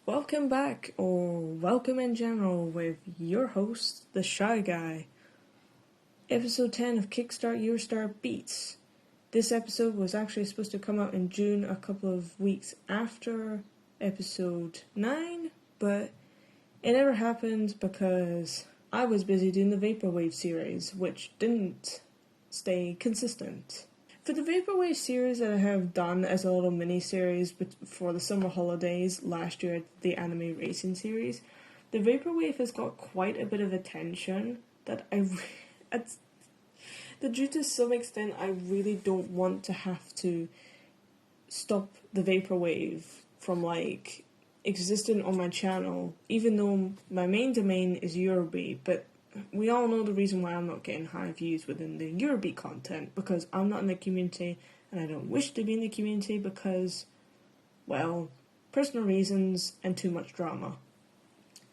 Welcome back, or welcome in general, with your host, the Shy Guy. Episode 10 of KickStart EuroStar Beats. This episode was actually supposed to come out in June, a couple of weeks after episode 9, but it never happened because I was busy doing the Vaporwave series, which didn't stay consistent. For the Vaporwave series that I have done as a little mini-series for the summer holidays last year, the anime racing series, the Vaporwave has got quite a bit of attention that due to some extent I really don't want to have to stop the Vaporwave from existing on my channel, even though my main domain is Eurobeat, but we all know the reason why I'm not getting high views within the Eurobeat content, because I'm not in the community, and I don't wish to be in the community because, well, personal reasons and too much drama.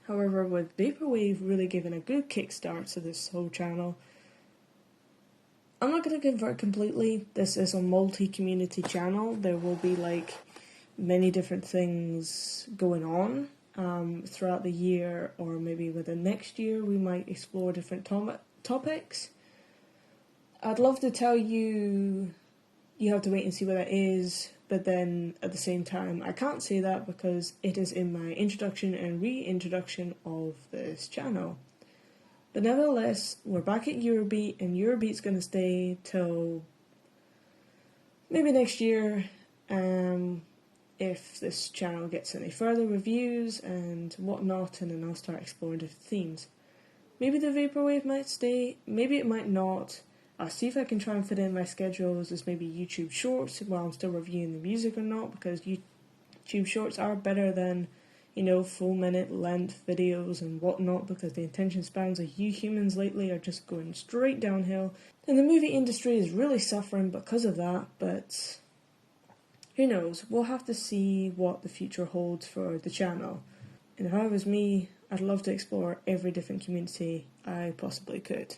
However, with Vaporwave really giving a good kickstart to this whole channel, I'm not going to convert completely. This is a multi-community channel. There will be many different things going on. Throughout the year, or maybe within next year, we might explore different topics. I'd love to tell you, you have to wait and see what that is, but then at the same time, I can't say that because it is in my introduction and reintroduction of this channel. But nevertheless, we're back at Eurobeat, and Eurobeat's going to stay till maybe next year. If this channel gets any further reviews and whatnot, and then I'll start exploring different themes. Maybe the Vaporwave might stay, maybe it might not. I'll see if I can try and fit in my schedules as maybe YouTube Shorts while I'm still reviewing the music or not, because YouTube Shorts are better than, full minute length videos and whatnot, because the attention spans of you humans lately are just going straight downhill. And the movie industry is really suffering because of that, but who knows, we'll have to see what the future holds for the channel. And if I was me, I'd love to explore every different community I possibly could.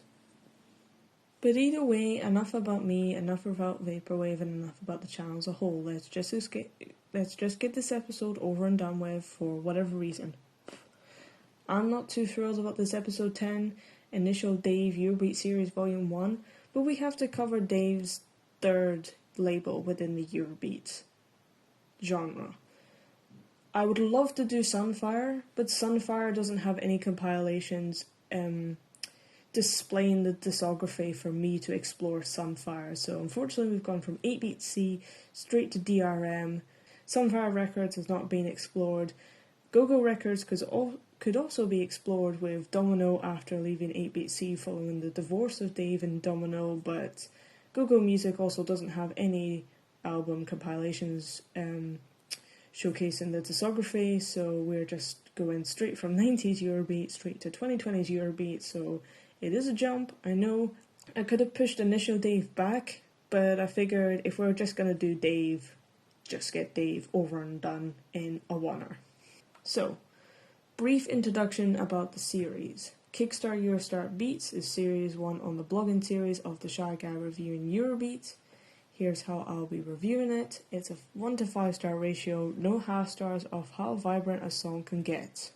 But either way, enough about me, enough about Vaporwave, and enough about the channel as a whole. Let's just get this episode over and done with for whatever reason. I'm not too thrilled about this episode 10, initial Dave Eurobeat series volume 1, but we have to cover Dave's third label within the Eurobeat genre. I would love to do Sunfire, but Sunfire doesn't have any compilations displaying the discography for me to explore Sunfire. So unfortunately we've gone from 8BC straight to DRM. Sunfire Records has not been explored. Go-Go Records could also be explored with Domino after leaving 8BC following the divorce of Dave and Domino, but Go-Go Music also doesn't have any album compilations showcasing the discography, so we're just going straight from 90s Eurobeat straight to 2020s Eurobeat, so it is a jump, I know. I could have pushed initial Dave back, but I figured if we're just going to do Dave, just get Dave over and done in a oneer. So, brief introduction about the series. KickStart EuroStar Beats is series 1 on the blogging series of the Shy Guy reviewing Eurobeat. Here's how I'll be reviewing it. It's a 1 to 5 star ratio, no half stars of how vibrant a song can get.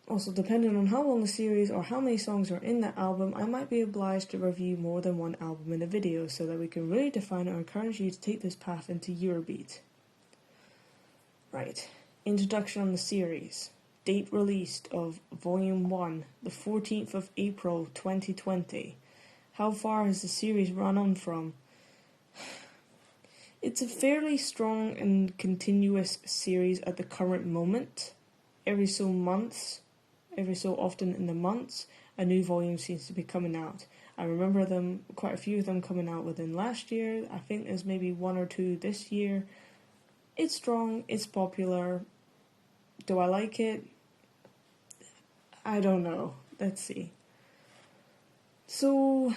Also, depending on how long the series or how many songs are in that album, I might be obliged to review more than one album in a video so that we can really define or encourage you to take this path into Eurobeat. Right, introduction on the series. Date released of Volume 1, the 14th of April 2020. How far has the series run on from? It's a fairly strong and continuous series at the current moment. Every so often in the months, a new volume seems to be coming out. I remember quite a few of them coming out within last year. I think there's maybe 1 or 2 this year. It's strong, it's popular. Do I like it? I don't know. Let's see. So,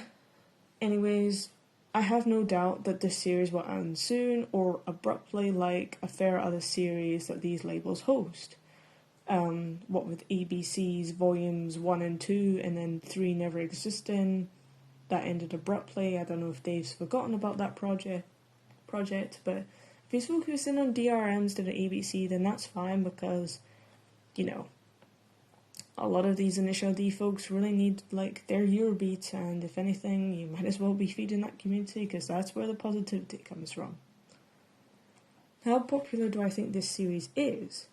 anyways, I have no doubt that this series will end soon or abruptly, like a fair other series that these labels host. What with ABC's volumes 1 and 2 and then 3 never existing, that ended abruptly. I don't know if Dave's forgotten about that project, but if he's focusing on DRMs to the ABC, then that's fine, because you know, a lot of these initial D folks really need like their Eurobeat, and if anything, you might as well be feeding that community because that's where the positivity comes from. How popular do I think this series is?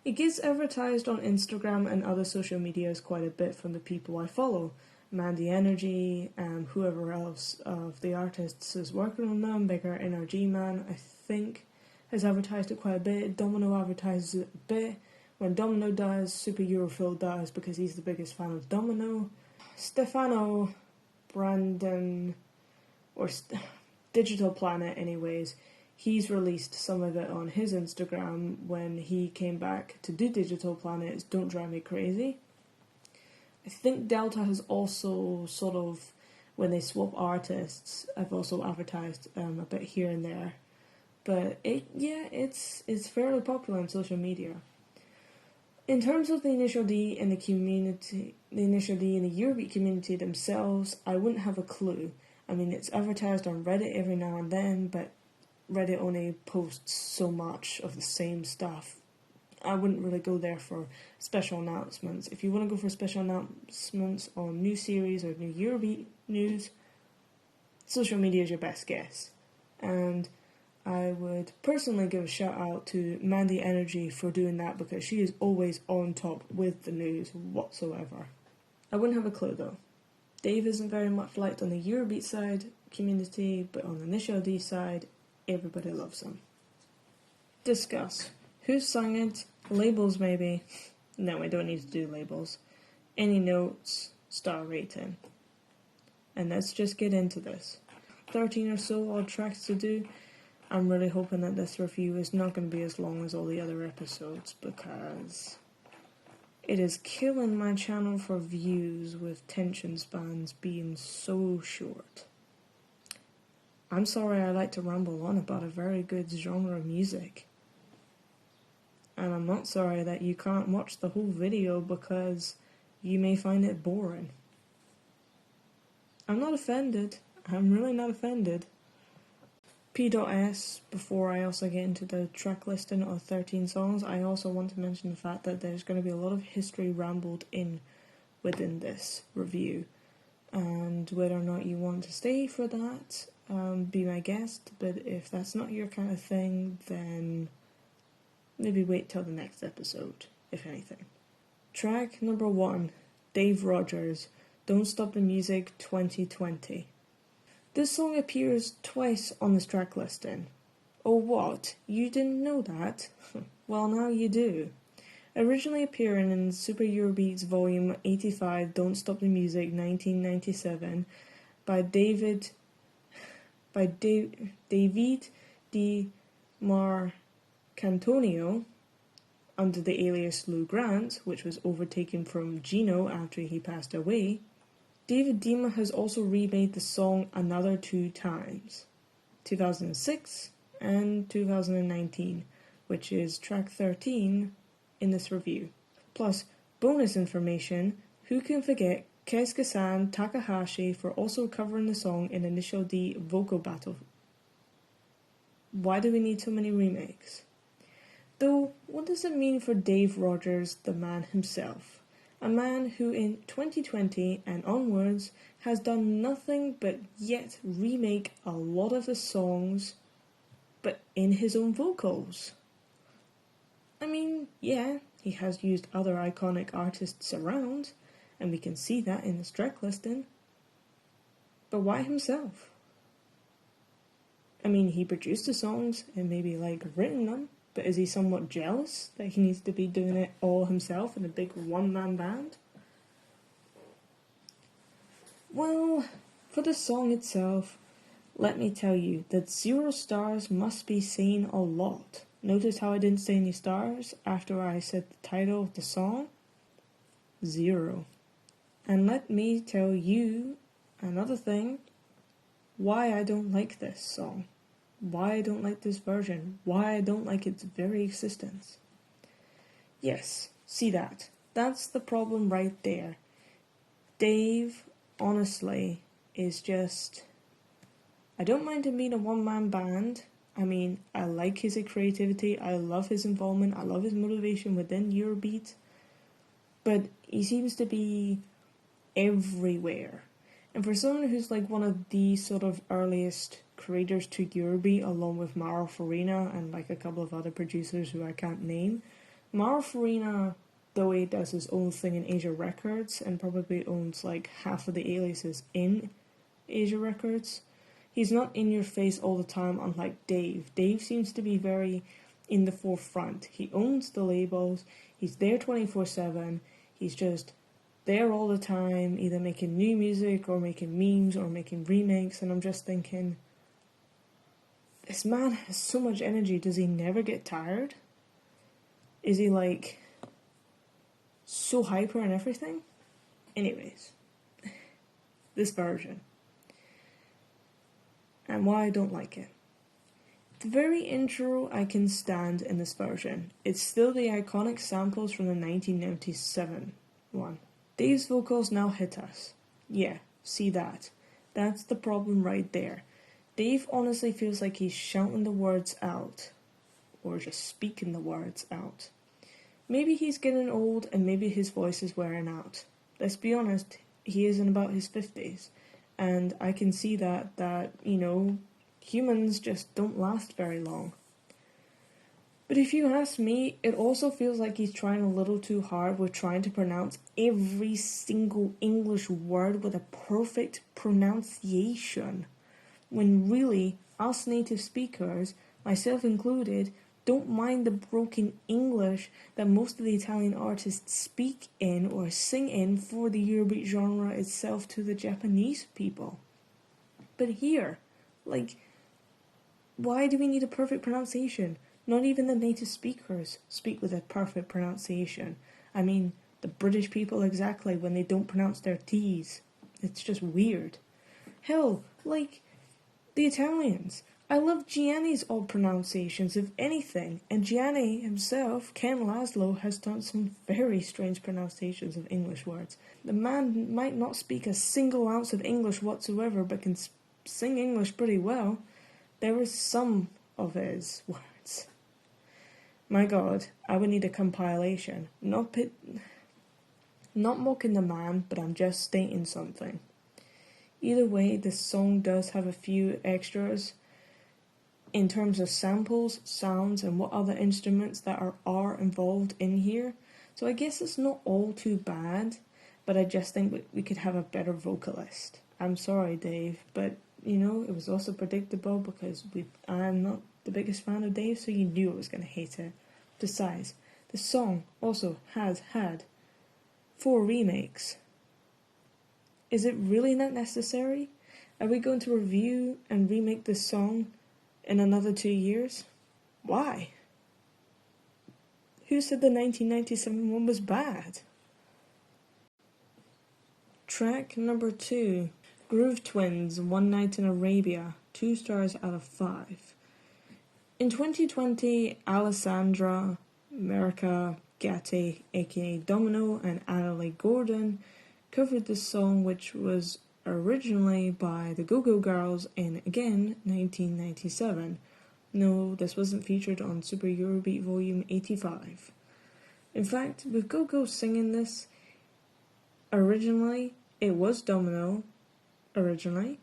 It gets advertised on Instagram and other social medias quite a bit from the people I follow. Mandy Energy, whoever else of the artists is working on them, Bigger NRG Man, I think, has advertised it quite a bit. Domino advertises it a bit. When Domino does, Super Europhil does because he's the biggest fan of Domino. Stefano Brandon, or Digital Planet anyways, he's released some of it on his Instagram when he came back to do Digital Planet's Don't Drive Me Crazy. I think Delta has also sort of, when they swap artists, I've also advertised a bit here and there. But it's fairly popular on social media. In terms of the initial D in the community, the initial D in the Eurobeat community themselves, I wouldn't have a clue. I mean, it's advertised on Reddit every now and then, but Reddit only posts so much of the same stuff. I wouldn't really go there for special announcements. If you want to go for special announcements on new series or new Eurobeat news, social media is your best guess. And I would personally give a shout out to Mandy Energy for doing that because she is always on top with the news whatsoever. I wouldn't have a clue though. Dave isn't very much liked on the Eurobeat side community, but on the Initial D side, everybody loves him. Discuss. Who sung it? Labels maybe. No, we don't need to do labels. Any notes, star rating. And let's just get into this. 13 or so odd tracks to do. I'm really hoping that this review is not going to be as long as all the other episodes because it is killing my channel for views with attention spans being so short. I'm sorry I like to ramble on about a very good genre of music. And I'm not sorry that you can't watch the whole video because you may find it boring. I'm not offended. I'm really not offended. P.S. Before I also get into the track listing of 13 songs, I also want to mention the fact that there's going to be a lot of history rambled in within this review. And whether or not you want to stay for that, be my guest. But if that's not your kind of thing, then maybe wait till the next episode, if anything. Track number 1, Dave Rogers, Don't Stop the Music 2020. This song appears twice on this track listing. Oh what? You didn't know that? Well, now you do. Originally appearing in Super Eurobeat's Volume 85, Don't Stop the Music 1997, by David Di Marcantonio, under the alias Lou Grant, which was overtaken from Gino after he passed away. David Dima has also remade the song another 2 times, 2006 and 2019, which is track 13 in this review. Plus, bonus information, who can forget Keisuke-san Takahashi for also covering the song in Initial D vocal battle. Why do we need so many remakes? Though, what does it mean for Dave Rogers, the man himself? A man who in 2020 and onwards has done nothing but yet remake a lot of the songs, but in his own vocals. I mean, yeah, he has used other iconic artists around, and we can see that in this track listing. But why himself? I mean, he produced the songs and maybe written them, but is he somewhat jealous that he needs to be doing it all himself in a big one-man band? Well, for the song itself, let me tell you that 0 stars must be saying a lot. Notice how I didn't say any stars after I said the title of the song? 0. And let me tell you another thing, why I don't like this song. Why I don't like this version. Why I don't like its very existence. Yes, see that. That's the problem right there. Dave, honestly, is just... I don't mind him being a one-man band. I mean, I like his creativity, I love his involvement, I love his motivation within Eurobeat, but he seems to be everywhere. And for someone who's like one of the sort of earliest creators to Eurobeat, along with Mauro Farina and like a couple of other producers who I can't name, Mauro Farina, though he does his own thing in Asia Records and probably owns like half of the aliases in Asia Records, he's not in your face all the time, unlike Dave. Dave seems to be very in the forefront. He owns the labels, he's there 24/7, he's just there all the time, either making new music or making memes or making remakes, and I'm just thinking, this man has so much energy, does he never get tired? Is he like so hyper and everything? Anyways, this version. And why I don't like it. The very intro I can stand in this version. It's still the iconic samples from the 1997 one. Dave's vocals now hit us. Yeah, see that. That's the problem right there. Dave honestly feels like he's shouting the words out. Or just speaking the words out. Maybe he's getting old and maybe his voice is wearing out. Let's be honest, he is in about his 50s. And I can see that, humans just don't last very long. But if you ask me, it also feels like he's trying a little too hard with trying to pronounce every single English word with a perfect pronunciation. When really, us native speakers, myself included, don't mind the broken English that most of the Italian artists speak in or sing in for the Eurobeat genre itself to the Japanese people. But here, why do we need a perfect pronunciation? Not even the native speakers speak with a perfect pronunciation. I mean, the British people exactly when they don't pronounce their T's. It's just weird. Hell, the Italians. I love Gianni's odd pronunciations, if anything, and Gianni himself, Ken Laszlo, has done some very strange pronunciations of English words. The man might not speak a single ounce of English whatsoever, but can sing English pretty well. There is some of his words. My God, I would need a compilation. Not mocking the man, but I'm just stating something. Either way, this song does have a few extras in terms of samples, sounds, and what other instruments that are involved in here. So I guess it's not all too bad, but I just think we could have a better vocalist. I'm sorry, Dave, but it was also predictable because I'm not the biggest fan of Dave, so you knew I was going to hate it. Besides, the song also has had 4 remakes. Is it really not necessary? Are we going to review and remake this song in another 2 years? Why? Who said the 1997 one was bad? Track number 2, Groove Twins, One Night in Arabia, 2 stars out of 5. In 2020, Alessandra Merica Gatti, aka Domino, and Adelaide Gordon covered this song, which was originally by the Go-Go Girls in, again, 1997. No, this wasn't featured on Super Eurobeat Volume 85. In fact, with Go-Go singing this, originally, it was Domino, originally,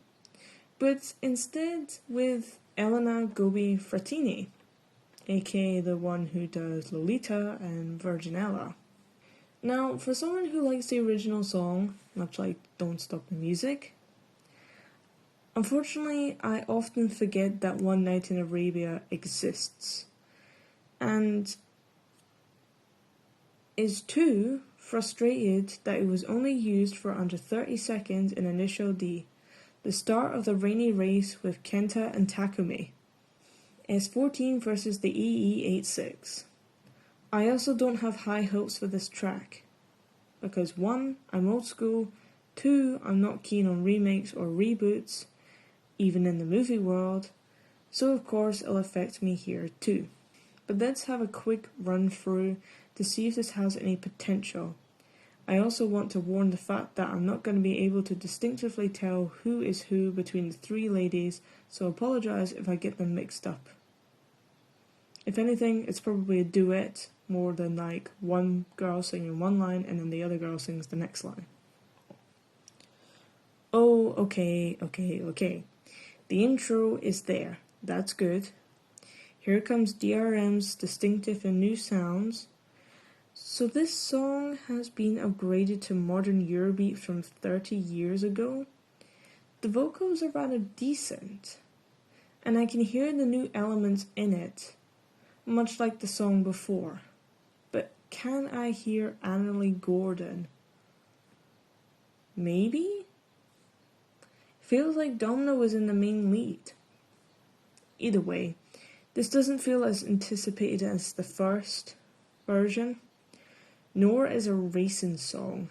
but instead with Elena Gobi Frattini, aka the one who does Lolita and Virginella. Now, for someone who likes the original song, much like Don't Stop the Music, unfortunately, I often forget that One Night in Arabia exists, and is too frustrated that it was only used for under 30 seconds in Initial D, the start of the rainy race with Kenta and Takumi. S14 versus the EE86. I also don't have high hopes for this track, because 1, I'm old school, 2, I'm not keen on remakes or reboots, even in the movie world, so of course it'll affect me here too. But let's have a quick run through to see if this has any potential. I also want to warn the fact that I'm not going to be able to distinctively tell who is who between the 3 ladies, so apologise if I get them mixed up. If anything, it's probably a duet more than like one girl singing one line and then the other girl sings the next line. Oh, okay. The intro is there. That's good. Here comes DRM's distinctive and new sounds. So this song has been upgraded to modern Eurobeat from 30 years ago. The vocals are rather decent, and I can hear the new elements in it, much like the song before. But can I hear Annalie Gordon? Maybe? Feels like Domino is in the main lead. Either way, this doesn't feel as anticipated as the first version, nor as a racing song.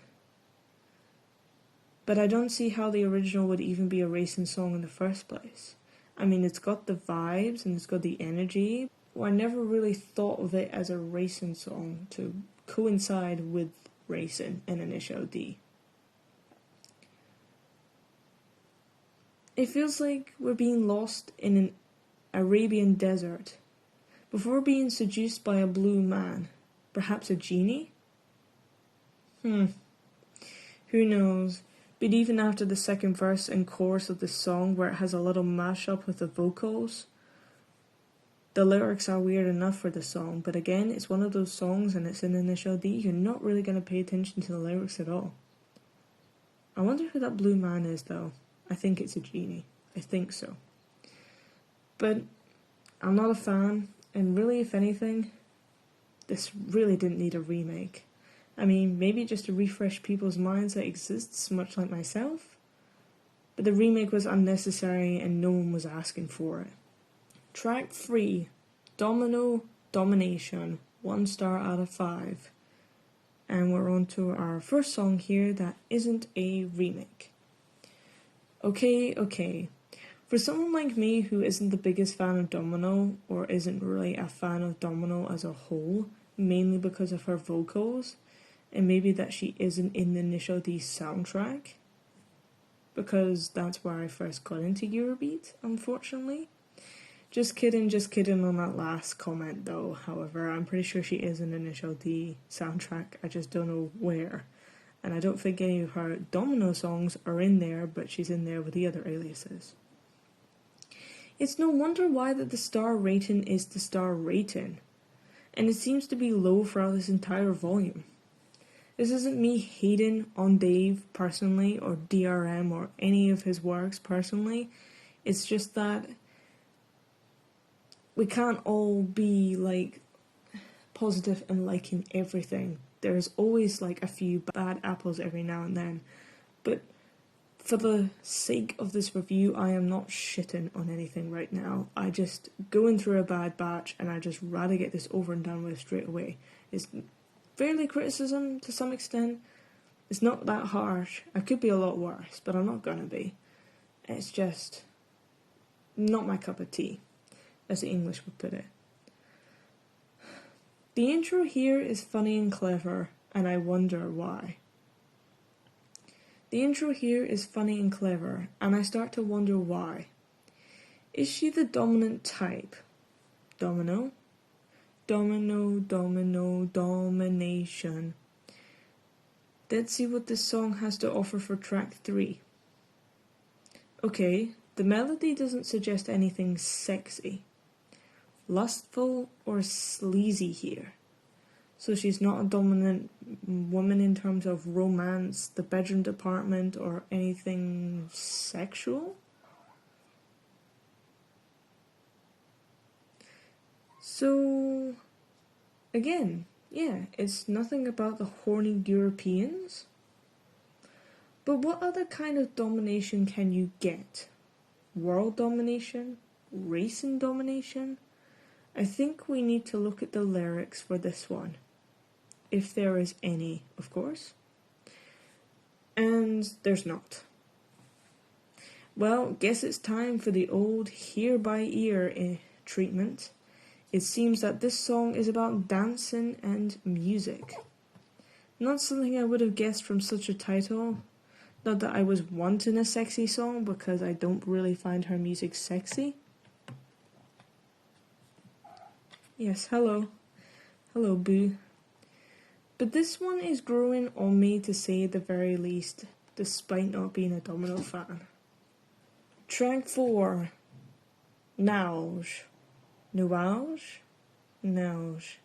But I don't see how the original would even be a racing song in the first place. I mean, it's got the vibes and it's got the energy. Well, I never really thought of it as a racing song to coincide with racing in Initial D. It feels like we're being lost in an Arabian desert before being seduced by a blue man. Perhaps a genie? Who knows? But even after the second verse and chorus of the song, where it has a little mashup with the vocals, the lyrics are weird enough for the song. But again, it's one of those songs and it's in Initial D, you're not really going to pay attention to the lyrics at all. I wonder who that blue man is though. I think it's a genie. I think so. But I'm not a fan, and really, if anything, this really didn't need a remake. I mean, maybe just to refresh people's minds that exists, much like myself. But the remake was unnecessary and no one was asking for it. Track 3, Domino Domination, 1 star out of 5. And we're on to our first song here that isn't a remake. Okay. For someone like me who isn't the biggest fan of Domino, or isn't really a fan of Domino as a whole, mainly because of her vocals, and maybe that she isn't in the Initial D soundtrack, because that's where I first got into Eurobeat, unfortunately. Just kidding on that last comment though, however, I'm pretty sure she is in the Initial D soundtrack, I just don't know where. And I don't think any of her Domino songs are in there, but she's in there with the other aliases. It's no wonder why that the star rating is the star rating, and it seems to be low throughout this entire volume. This isn't me hating on Dave personally, or DRM, or any of his works personally. It's just that we can't all be like positive and liking everything. There's always like a few bad apples every now and then. But for the sake of this review, I am not shitting on anything right now. I just going through a bad batch and I just rather get this over and done with straight away. It's fairly criticism to some extent. It's not that harsh. I could be a lot worse, but I'm not gonna be. It's just not my cup of tea, as the English would put it. The intro here is funny and clever, and I wonder why. The intro here is funny and clever, and I start to wonder why. Is she the dominant type? Domino? Domination. Let's see what this song has to offer for track 3. Okay, the melody doesn't suggest anything sexy, lustful, or sleazy here. So she's not a dominant woman in terms of romance, the bedroom department, or anything sexual? So, again, yeah, it's nothing about the horny Europeans. But what other kind of domination can you get? World domination? Racing domination? I think we need to look at the lyrics for this one. If there is any, of course. And there's not. Well, guess it's time for the old hear by ear treatment. It seems that this song is about dancing and music. Not something I would have guessed from such a title. Not that I was wanting a sexy song, because I don't really find her music sexy. Yes, hello. Hello, boo. But this one is growing on me, to say the very least, despite not being a Domino fan. Track 4. Nouge. Nuage? Nouge.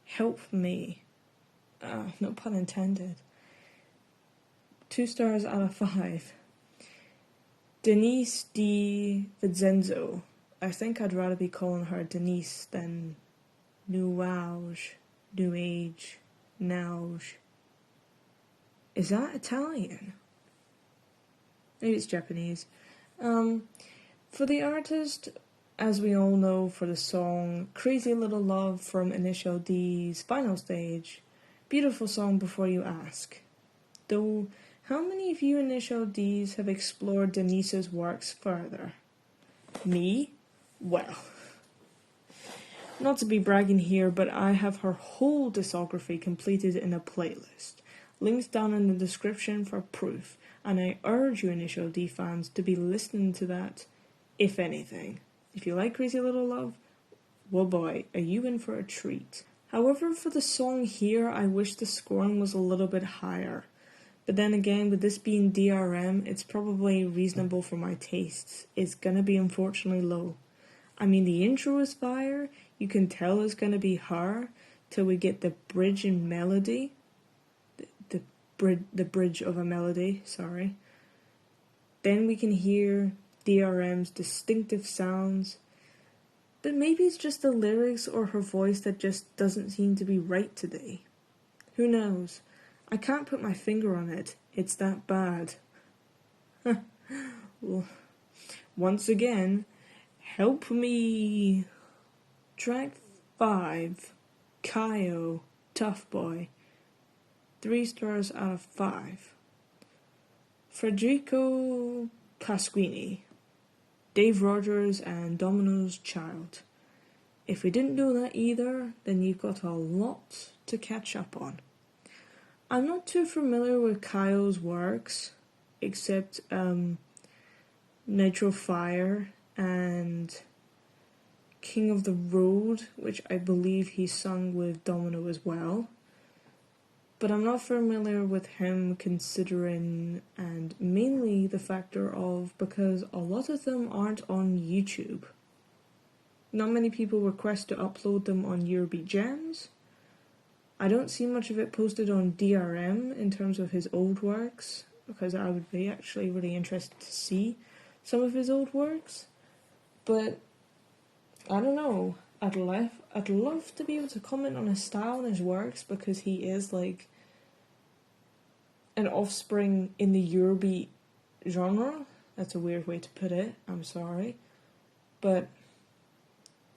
Help me. No pun intended. 2 stars out of 5. Denise Di Vincenzo. I think I'd rather be calling her Denise than Nuage, New Age, Nouge. Is that Italian? Maybe it's Japanese. For the artist, as we all know, for the song Crazy Little Love from Initial D's Final Stage, beautiful song before you ask. Though, how many of you Initial D's have explored Denise's works further? Me? Well, not to be bragging here, but I have her whole discography completed in a playlist. Links down in the description for proof, and I urge you Initial D fans to be listening to that, if anything. If you like Crazy Little Love, well boy, are you in for a treat. However, for the song here, I wish the scoring was a little bit higher. But then again, with this being DRM, it's probably reasonable for my tastes. It's gonna be unfortunately low. I mean, the intro is fire, you can tell it's gonna be her, till we get the bridge and melody. The bridge of a melody, sorry. Then we can hear DRM's distinctive sounds. But maybe it's just the lyrics or her voice that just doesn't seem to be right today. Who knows? I can't put my finger on it. It's that bad. Well, once again, help me. Track 5, Kaio, Tough Boy. 3 stars out of 5. Federico Pasquini, Dave Rogers and Domino's child. If we didn't know that either, then you've got a lot to catch up on. I'm not too familiar with Kaio's works, except Nitro Fire and King of the Road, which I believe he sung with Domino as well. But I'm not familiar with him, considering, and mainly the factor of, because a lot of them aren't on YouTube. Not many people request to upload them on Eurobeat Gems. I don't see much of it posted on DRM in terms of his old works, because I would be actually really interested to see some of his old works. But I don't know. I'd love to be able to comment on his style and his works, because he is like an offspring in the Eurobeat genre. That's a weird way to put it, I'm sorry. But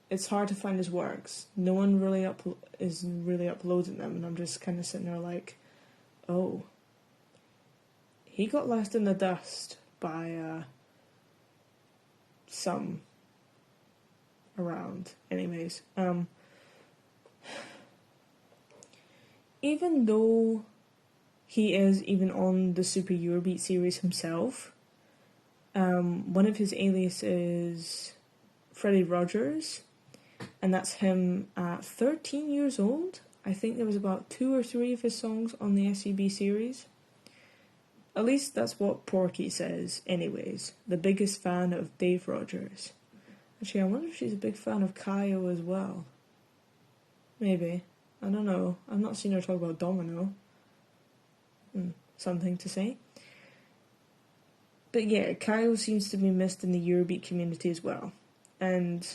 it's hard to find his works. No one really is really uploading them, and I'm just kind of sitting there like, oh. He got left in the dust by some around. Anyways, even though he is even on the Super Eurobeat series himself, one of his aliases is Freddie Rogers, and that's him at 13 years old. I think there was about 2 or 3 of his songs on the SEB series. At least that's what Porky says, anyways. The biggest fan of Dave Rogers. Actually, I wonder if she's a big fan of Kaio as well. Maybe. I don't know. I've not seen her talk about Domino. Something to say. But yeah, Kaio seems to be missed in the Eurobeat community as well. And,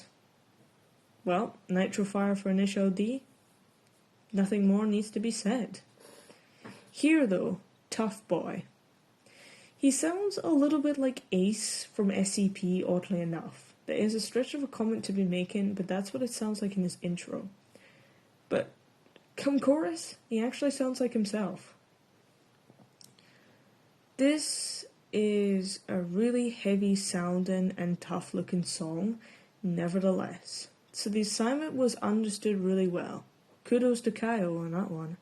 well, Nitro Fire for Initial D. Nothing more needs to be said. Here, though, Tough Boy. He sounds a little bit like Ace from SCP, oddly enough. There is a stretch of a comment to be making, but that's what it sounds like in his intro. But come chorus, he actually sounds like himself. This is a really heavy sounding and tough looking song, nevertheless. So the assignment was understood really well. Kudos to Kaio on that one.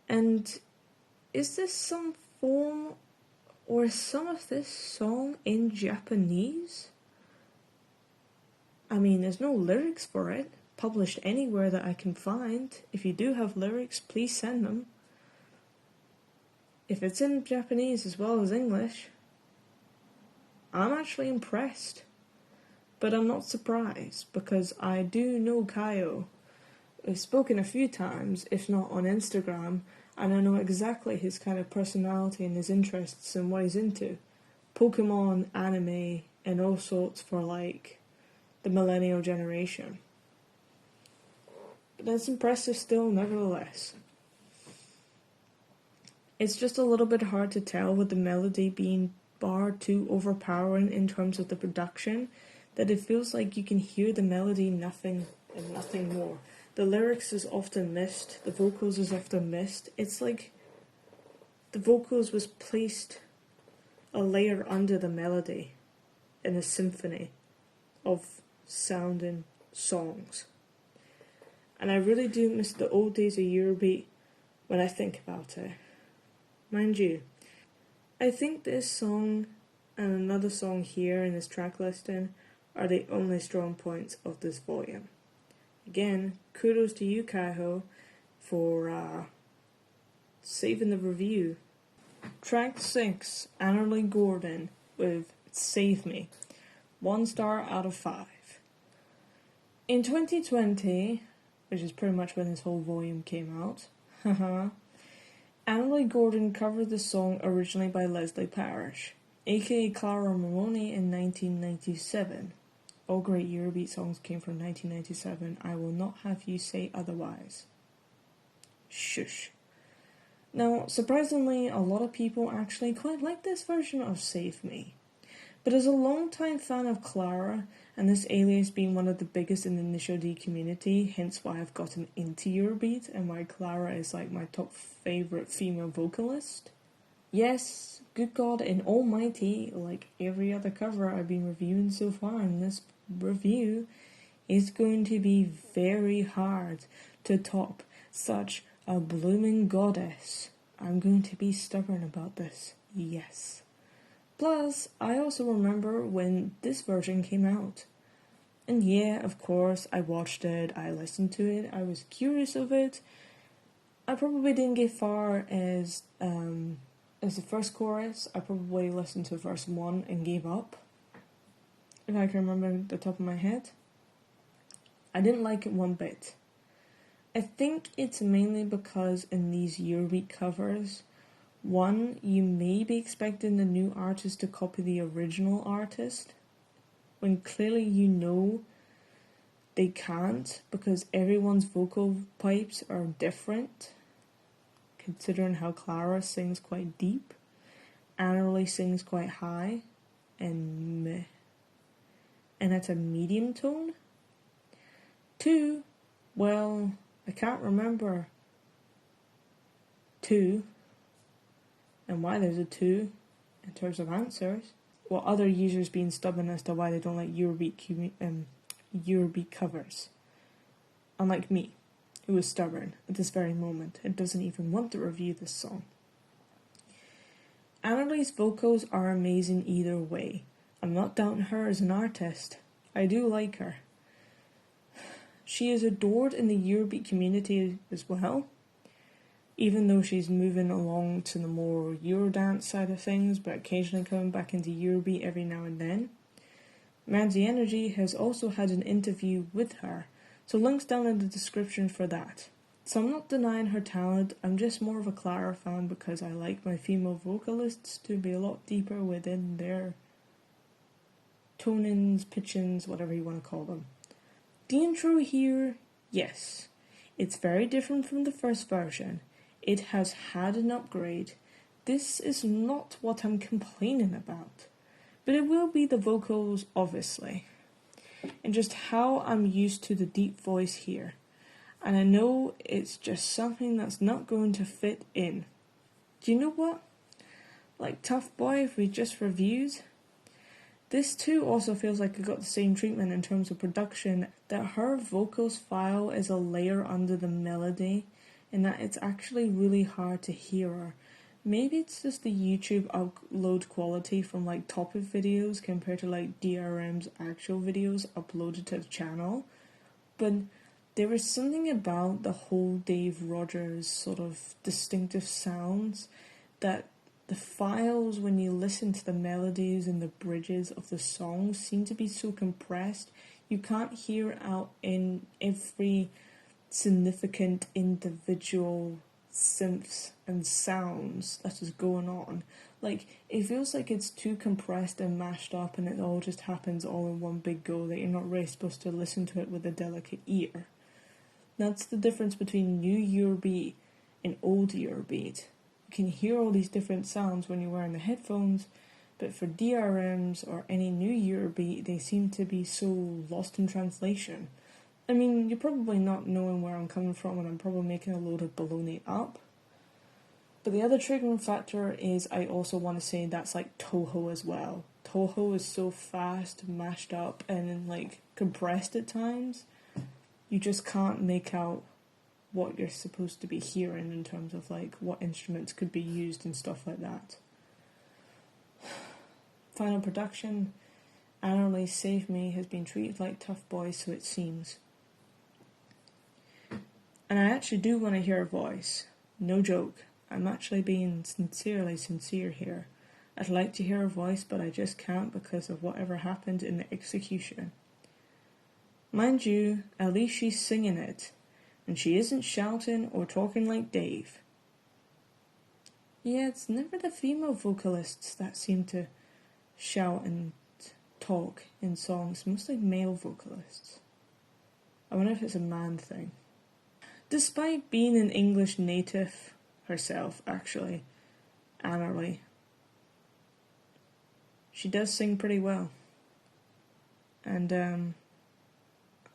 And is this some form or some of this song in Japanese? I mean, there's no lyrics for it published anywhere that I can find. If you do have lyrics, please send them. If it's in Japanese as well as English, I'm actually impressed. But I'm not surprised, because I do know Kaio. We've spoken a few times, if not on Instagram, and I know exactly his kind of personality and his interests and what he's into. Pokemon, anime, and all sorts for like the millennial generation. But that's impressive still, nevertheless. It's just a little bit hard to tell with the melody being far too overpowering in terms of the production, that it feels like you can hear the melody, nothing and nothing more. The lyrics is often missed, the vocals is often missed. It's like the vocals was placed a layer under the melody in a symphony of sounding songs. And I really do miss the old days of Eurobeat when I think about it. Mind you, I think this song and another song here in this track listing are the only strong points of this volume. Again, kudos to you, Kaiho, for saving the review. Track 6, Annerly Gordon with Save Me. 1 star out of 5. In 2020, which is pretty much when this whole volume came out, Annerly Gordon covered the song originally by Leslie Parrish, aka Clara Moroni, in 1997. All great Eurobeat songs came from 1997. I will not have you say otherwise. Shush. Now, surprisingly, a lot of people actually quite like this version of Save Me. But as a long-time fan of Clara, and this alias being one of the biggest in the Initial D community, hence why I've gotten into Eurobeat and why Clara is like my top favourite female vocalist. Yes, good God and almighty, like every other cover I've been reviewing so far in this review, is going to be very hard to top such a blooming goddess. I'm going to be stubborn about this, yes. Plus, I also remember when this version came out. And yeah, of course, I watched it, I listened to it, I was curious of it. I probably didn't get far as the first chorus. I probably listened to verse 1 and gave up, if I can remember the top of my head. I didn't like it one bit. I think it's mainly because in these Eurobeat covers, one, you may be expecting the new artist to copy the original artist, when clearly you know they can't, because everyone's vocal pipes are different, considering how Clara sings quite deep, Annerly sings quite high, and meh. And it's a medium tone. 2, well, I can't remember 2, and why there's a 2 in terms of answers. Well, other users being stubborn as to why they don't like Eurobeat covers. Unlike me, who is stubborn at this very moment and doesn't even want to review this song. Annerly's vocals are amazing either way. I'm not doubting her as an artist. I do like her. She is adored in the Eurobeat community as well, even though she's moving along to the more Eurodance side of things, but occasionally coming back into Eurobeat every now and then. Mandy Energy has also had an interview with her, so links down in the description for that. So I'm not denying her talent, I'm just more of a Clara fan because I like my female vocalists to be a lot deeper within their tonings, pitchings, whatever you want to call them. The intro here, yes, it's very different from the first version. It has had an upgrade. This is not what I'm complaining about. But it will be the vocals, obviously. And just how I'm used to the deep voice here. And I know it's just something that's not going to fit in. Do you know what? Like Tough Boy, if we just reviewed, this too also feels like it got the same treatment in terms of production, that her vocals file is a layer under the melody, and that it's actually really hard to hear her. Maybe it's just the YouTube upload quality from like topic videos compared to like DRM's actual videos uploaded to the channel. But there was something about the whole Dave Rogers sort of distinctive sounds that the files, when you listen to the melodies and the bridges of the songs, seem to be so compressed. You can't hear out in every significant individual synths and sounds that is going on. Like, it feels like it's too compressed and mashed up and it all just happens all in one big go, that you're not really supposed to listen to it with a delicate ear. That's the difference between new Eurobeat and old Eurobeat. You can hear all these different sounds when you're wearing the headphones, but for DRMs or any new Eurobeat, they seem to be so lost in translation. I mean, you're probably not knowing where I'm coming from, and I'm probably making a load of baloney up. But the other triggering factor is I also want to say that's like Touhou as well. Touhou is so fast, mashed up, and like compressed at times. You just can't make out what you're supposed to be hearing in terms of like what instruments could be used and stuff like that. Final production, Annerly Save Me has been treated like tough boys, so it seems. And I actually do want to hear a voice. No joke. I'm actually being sincerely sincere here. I'd like to hear a voice, but I just can't because of whatever happened in the execution. Mind you, at least she's singing it, and she isn't shouting or talking like Dave. Yeah, it's never the female vocalists that seem to shout and talk in songs, mostly male vocalists. I wonder if it's a man thing. Despite being an English native herself, actually, Annerly, she does sing pretty well. And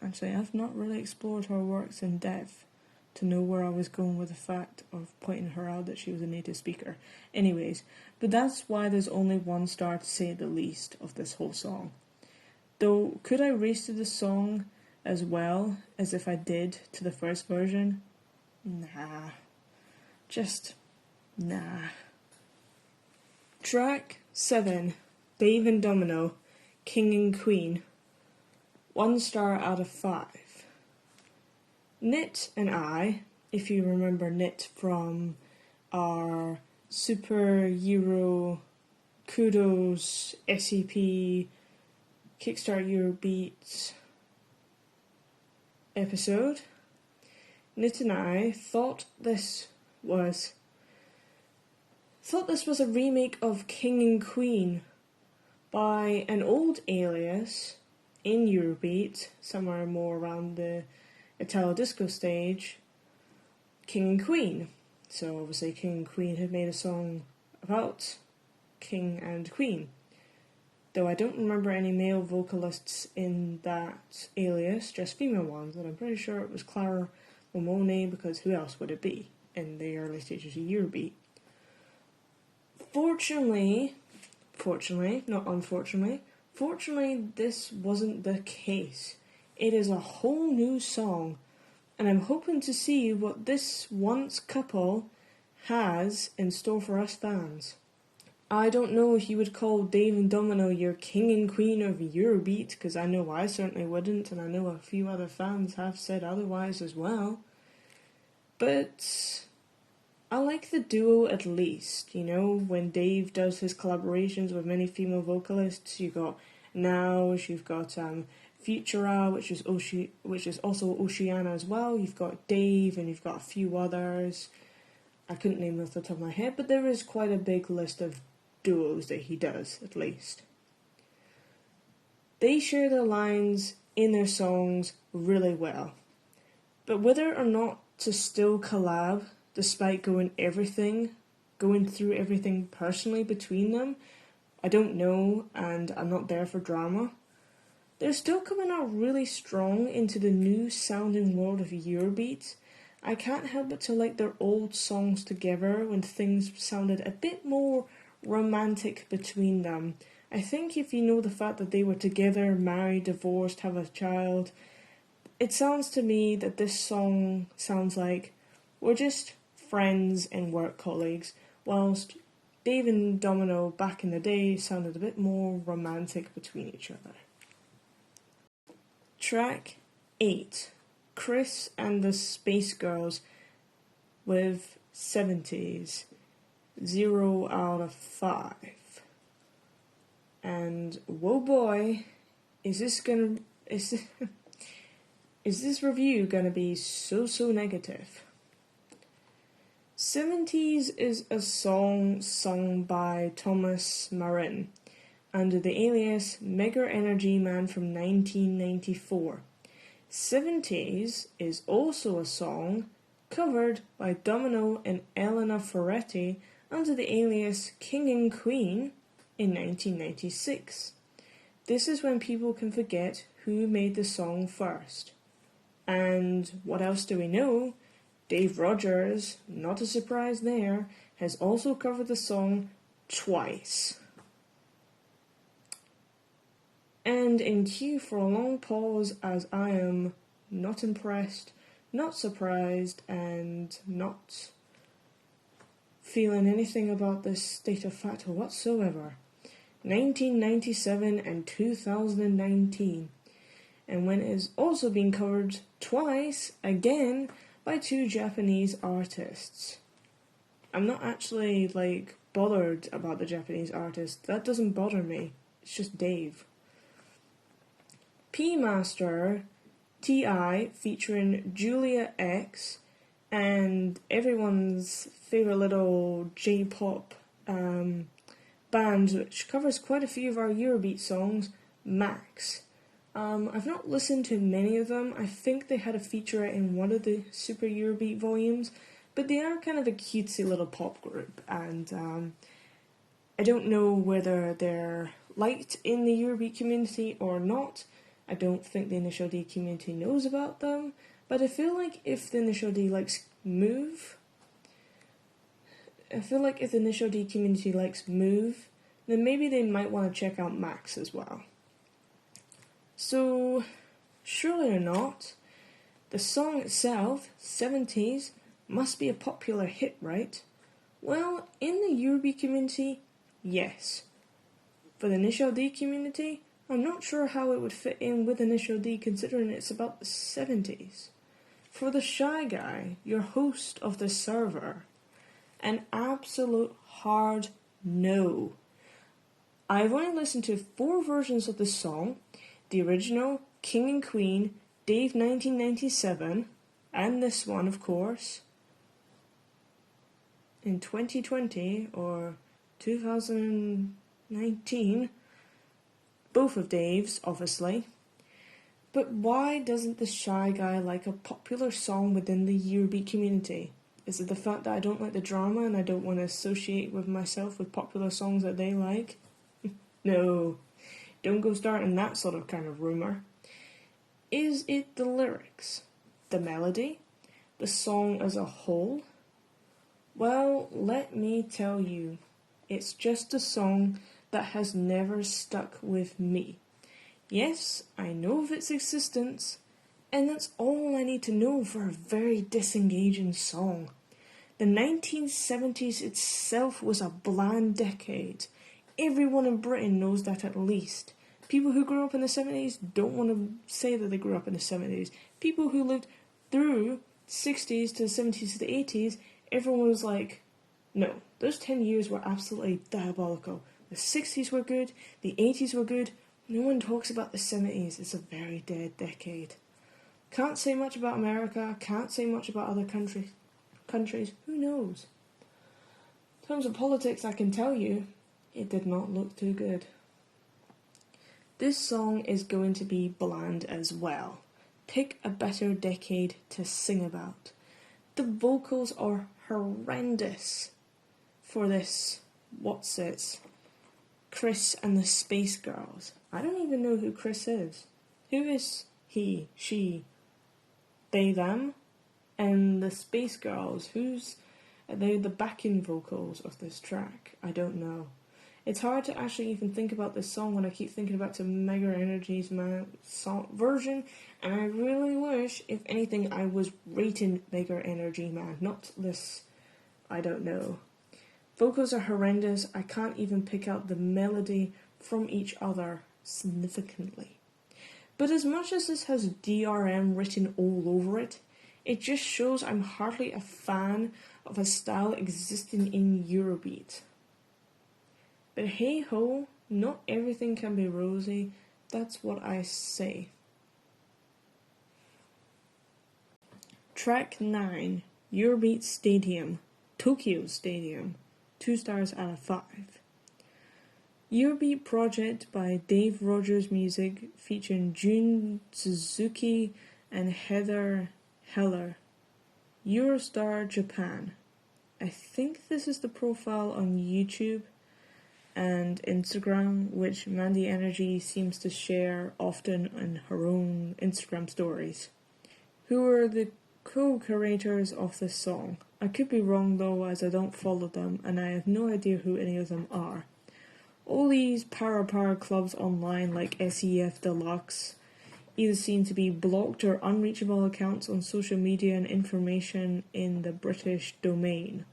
actually, I've not really explored her works in depth to know where I was going with the fact of pointing her out that she was a native speaker. Anyways, but that's why there's only 1 star to say the least of this whole song. Though, could I race to the song as well as if I did to the first version? Nah. Just nah. Track 7, Dave and Domino, King and Queen. 1 star out of 5. Nit and I, if you remember Nit from our Super Euro Kudos SEP KickStart Eurobeat episode, Nit and I thought this was a remake of King and Queen by an old alias in Eurobeat, somewhere more around the Italo disco stage, King and Queen. So obviously King and Queen had made a song about King and Queen. Though I don't remember any male vocalists in that alias, just female ones, and I'm pretty sure it was Clara Momone, because who else would it be in the early stages of Eurobeat? Fortunately, not unfortunately, this wasn't the case. It is a whole new song, and I'm hoping to see what this once couple has in store for us fans. I don't know if you would call Dave and Domino your king and queen of Eurobeat, because I know I certainly wouldn't, and I know a few other fans have said otherwise as well. But I like the duo at least, you know, when Dave does his collaborations with many female vocalists. You've got Now's, you've got Futura, which is also Oceana as well. You've got Dave, and you've got a few others. I couldn't name them off the top of my head, but there is quite a big list of duos that he does, at least. They share their lines in their songs really well. But whether or not to still collab, despite going through everything personally between them, I don't know, and I'm not there for drama. They're still coming out really strong into the new sounding world of Eurobeat. I can't help but to like their old songs together when things sounded a bit more romantic between them. I think if you know the fact that they were together, married, divorced, have a child, it sounds to me that this song sounds like we're just friends and work colleagues. whilst Dave and Domino back in the day sounded a bit more romantic between each other. Track 8, Chris and the Space Girls with 70s, 0 out of 5. And whoa boy, is this review gonna be so negative? 70s is a song sung by Thomas Marin under the alias Mega Energy Man from 1994. 70s is also a song covered by Domino and Elena Ferretti under the alias King and Queen in 1996. This is when people can forget who made the song first. And what else do we know? Dave Rogers, not a surprise there, has also covered the song twice. And in cue for a long pause, as I am not impressed, not surprised, and not feeling anything about this state of fact whatsoever. 1997 and 2019. And when it has also been covered twice, again, by 2 Japanese artists. I'm not actually, bothered about the Japanese artist. That doesn't bother me. It's just Dave. P-Master T.I. featuring Julia X and everyone's favourite little J-pop band, which covers quite a few of our Eurobeat songs, Max. I've not listened to many of them. I think they had a featurette in one of the Super Eurobeat volumes, but they are kind of a cutesy little pop group, and I don't know whether they're liked in the Eurobeat community or not. I don't think the Initial D community knows about them, but I feel like if the Initial D likes Move, then maybe they might want to check out Max as well. So, surely or not, the song itself, 70s, must be a popular hit, right? Well, in the Eurobeat community, yes. For the Initial D community, I'm not sure how it would fit in with Initial D considering it's about the 70s. For the Shy Guy, your host of the server, an absolute hard no. I've only listened to 4 versions of the song, the original, King and Queen, Dave 1997, and this one, of course, in 2020 or 2019, both of Dave's, obviously. But why doesn't the Shy Guy like a popular song within the Eurobeat community? Is it the fact that I don't like the drama and I don't want to associate with myself with popular songs that they like? No, don't go starting that sort of kind of rumour. Is it the lyrics? The melody? The song as a whole? Well, let me tell you, it's just a song that has never stuck with me. Yes, I know of its existence, and that's all I need to know for a very disengaging song. The 1970s itself was a bland decade. Everyone in Britain knows that at least. People who grew up in the 70s don't want to say that they grew up in the 70s. People who lived through 60s to the 70s to the 80s, everyone was like, no, those 10 years were absolutely diabolical. The 60s were good, the 80s were good. No one talks about the 70s. It's a very dead decade. Can't say much about America, can't say much about other countries. Who knows? In terms of politics, I can tell you, it did not look too good. This song is going to be bland as well. Pick a better decade to sing about. The vocals are horrendous for this, Chris and the Space Girls. I don't even know who Chris is. Who is he, she, they, them? And the Space Girls, are they the backing vocals of this track? I don't know. It's hard to actually even think about this song when I keep thinking about the Mega Energy's song version, and I really wish, if anything, I was rating Mega Energy Man, not this, I don't know. Vocals are horrendous, I can't even pick out the melody from each other significantly. But as much as this has DRM written all over it, it just shows I'm hardly a fan of a style existing in Eurobeat. But hey ho, not everything can be rosy, that's what I say. Track 9, Eurobeat Stadium, Tokyo Stadium, 2 stars out of 5. Eurobeat project by Dave Rogers Music featuring Jun Suzuki and Heather Heller. EuroStar Japan. I think this is the profile on YouTube and Instagram, which Mandy Energy seems to share often in her own Instagram stories. Who are the co-curators of this song? I could be wrong though, as I don't follow them and I have no idea who any of them are. All these power clubs online like SEF Deluxe either seem to be blocked or unreachable accounts on social media and information in the British domain.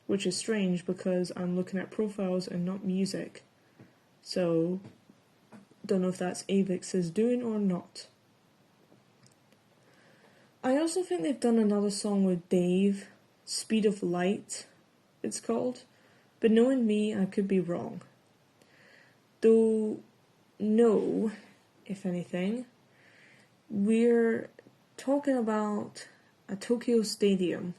Which is strange because I'm looking at profiles and not music. So, don't know if that's Avix's doing or not. I also think they've done another song with Dave, Speed of Light, it's called. But knowing me, I could be wrong. Though, no, if anything, we're talking about a Tokyo Stadium.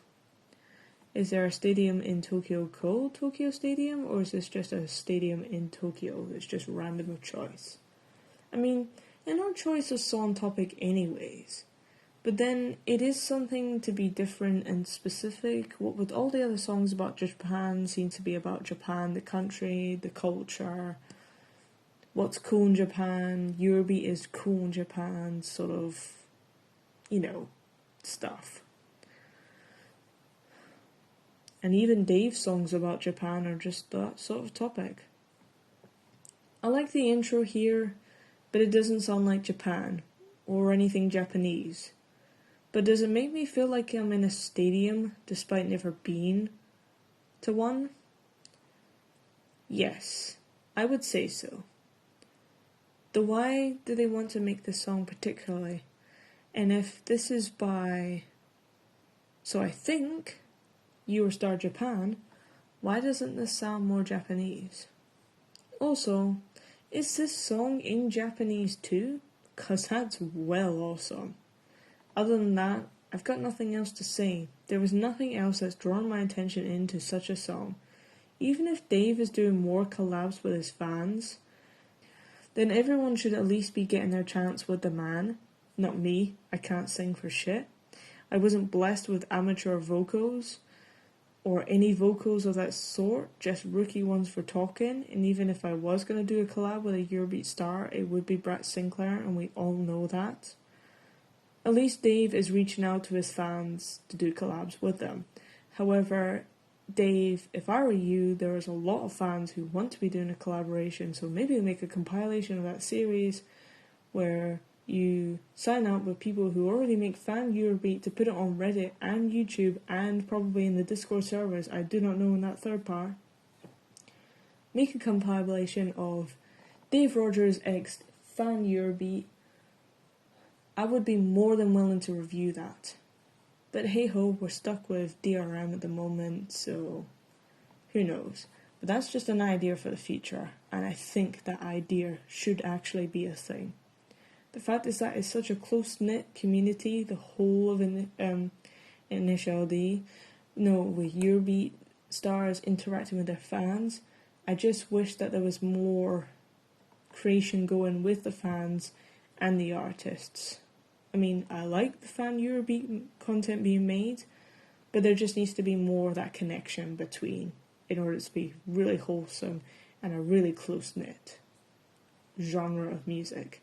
Is there a stadium in Tokyo called Tokyo Stadium, or is this just a stadium in Tokyo that's just random of choice? I mean, and our choice is song topic anyways. But then it is something to be different and specific. What with all the other songs about Japan seem to be about Japan, the country, the culture, what's cool in Japan, Eurobeat is cool in Japan, sort of, stuff. And even Dave's songs about Japan are just that sort of topic. I like the intro here, but it doesn't sound like Japan, or anything Japanese. But does it make me feel like I'm in a stadium, despite never being to one? Yes, I would say so. Though why do they want to make this song particularly? And if this is by, so I think, EuroStar Japan, why doesn't this sound more Japanese? Also, is this song in Japanese too? 'Cause that's well awesome. Other than that, I've got nothing else to say. There was nothing else that's drawn my attention into such a song. Even if Dave is doing more collabs with his fans, then everyone should at least be getting their chance with the man. Not me, I can't sing for shit. I wasn't blessed with amateur vocals, or any vocals of that sort, just rookie ones for talking, and even if I was going to do a collab with a Eurobeat star, it would be Brett Sinclair, and we all know that. At least Dave is reaching out to his fans to do collabs with them. However, Dave, if I were you, there is a lot of fans who want to be doing a collaboration, so maybe make a compilation of that series where you sign up with people who already make fan Eurobeat to put it on Reddit and YouTube and probably in the Discord servers. I do not know in that third part. Make a compilation of Dave Rogers x fan Eurobeat. I would be more than willing to review that. But hey ho, we're stuck with DRM at the moment, so who knows. But that's just an idea for the future, and I think that idea should actually be a thing. The fact is that it's such a close-knit community, the whole of Initial D, with Eurobeat stars interacting with their fans. I just wish that there was more creation going with the fans and the artists. I mean, I like the fan Eurobeat content being made, but there just needs to be more of that connection between in order to be really wholesome and a really close-knit genre of music.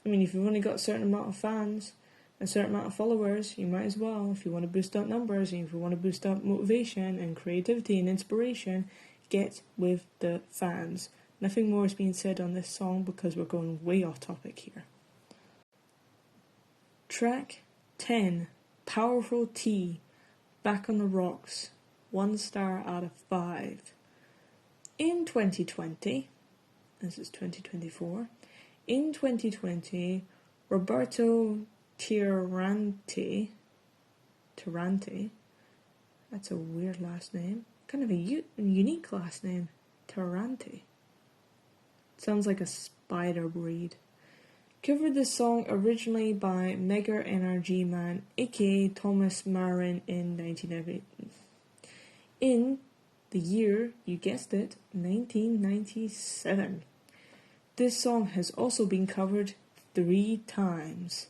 I mean, if you've only got a certain amount of fans, a certain amount of followers, you might as well, if you want to boost up numbers, and if you want to boost up motivation and creativity and inspiration, get with the fans. Nothing more is being said on this song because we're going way off topic here. Track 10, Powerful T, Back on the Rocks, 1 star out of 5. In 2020, this is 2024, in 2020, Roberto Tirante, that's a weird last name, kind of a unique last name, Tirante. Sounds like a spider breed. Covered this song originally by Mega NRG Man, aka Thomas Marin, in 1990. In the year, you guessed it, 1997. This song has also been covered 3 times.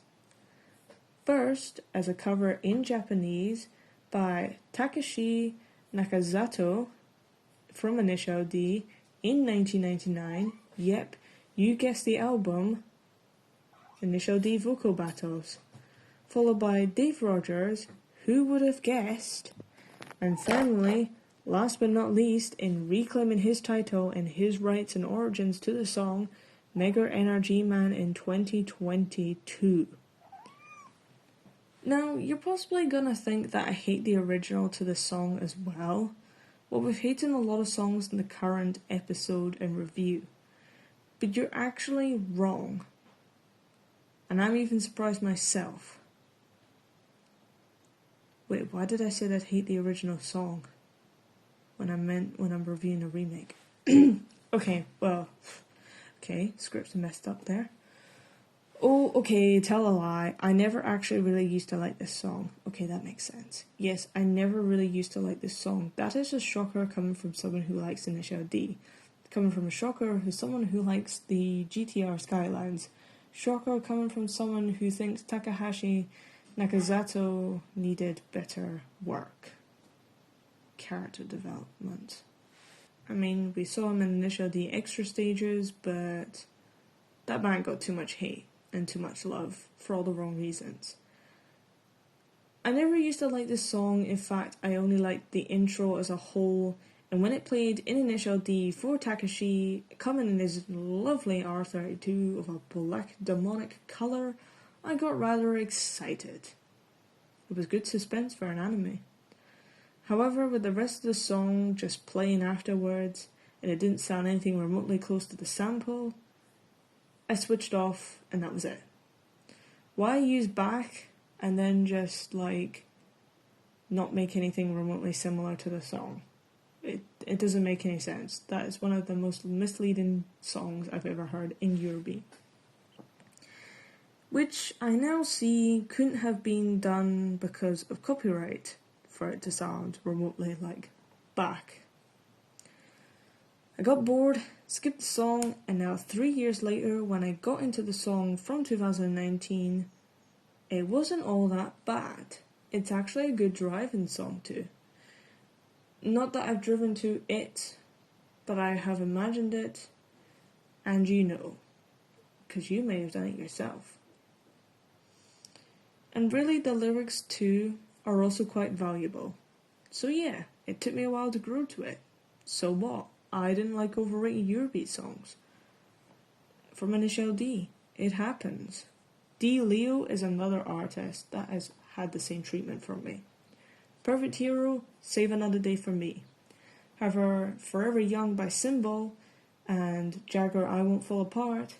First, as a cover in Japanese by Takashi Nakazato from Initial D in 1999. Yep, you guessed the album, Initial D Vocal Battles. Followed by Dave Rogers, who would have guessed? And finally, last but not least, in reclaiming his title and his rights and origins to the song, Mega NRG Man in 2022. Now, you're possibly gonna think that I hate the original to the song as well. Well, we've hated a lot of songs in the current episode and review. But you're actually wrong. And I'm even surprised myself. Wait, why did I say that I hate the original song? When I'm reviewing a remake. Okay, scripts are messed up there. Oh, okay, tell a lie. I never actually really used to like this song. Okay, that makes sense. Yes, I never really used to like this song. That is a shocker coming from someone who likes Initial D. Coming from a shocker who's someone who likes the GTR Skylines. Shocker coming from someone who thinks Takahashi Nakazato needed better work. Character development. I mean, we saw him in Initial D extra stages, but that man got too much hate and too much love for all the wrong reasons. I never used to like this song. In fact, I only liked the intro as a whole, and when it played in Initial D for Takashi, coming in his lovely R32 of a black demonic colour, I got rather excited. It was good suspense for an anime. However, with the rest of the song just playing afterwards, and it didn't sound anything remotely close to the sample, I switched off and that was it. Why use back and then just not make anything remotely similar to the song? It doesn't make any sense. That is one of the most misleading songs I've ever heard in Eurobeat. Which I now see couldn't have been done because of copyright for it to sound remotely like back. I got bored, skipped the song, and now 3 years later, when I got into the song from 2019, it wasn't all that bad. It's actually a good driving song too. Not that I've driven to it, but I have imagined it, and you know, because you may have done it yourself. And really, the lyrics too are also quite valuable. So yeah, it took me a while to grow to it. So what? I didn't like overrated Eurobeat songs. From Initial D, it happens. D. Leo is another artist that has had the same treatment from me. Perfect Hero, Save Another Day for me. However, Forever Young by Symbol and Jagger I Won't Fall Apart,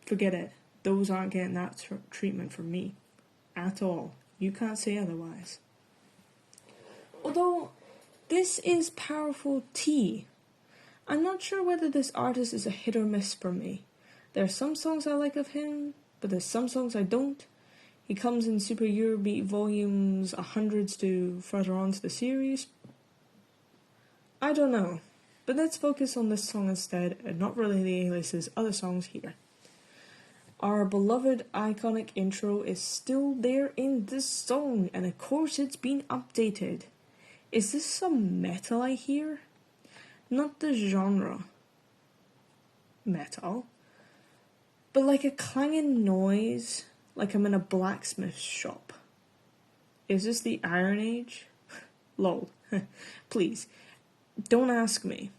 forget it. Those aren't getting that treatment from me. At all. You can't say otherwise. Although, this is powerful tea. I'm not sure whether this artist is a hit or miss for me. There are some songs I like of him, but there's some songs I don't. He comes in Super Eurobeat volumes 100s to further on to the series. I don't know, but let's focus on this song instead and not really the Alias's other songs here. Our beloved iconic intro is still there in this song, and of course it's been updated. Is this some metal I hear? Not the genre metal, but like a clanging noise, like I'm in a blacksmith shop. Is this the Iron Age? Lol. Please, don't ask me.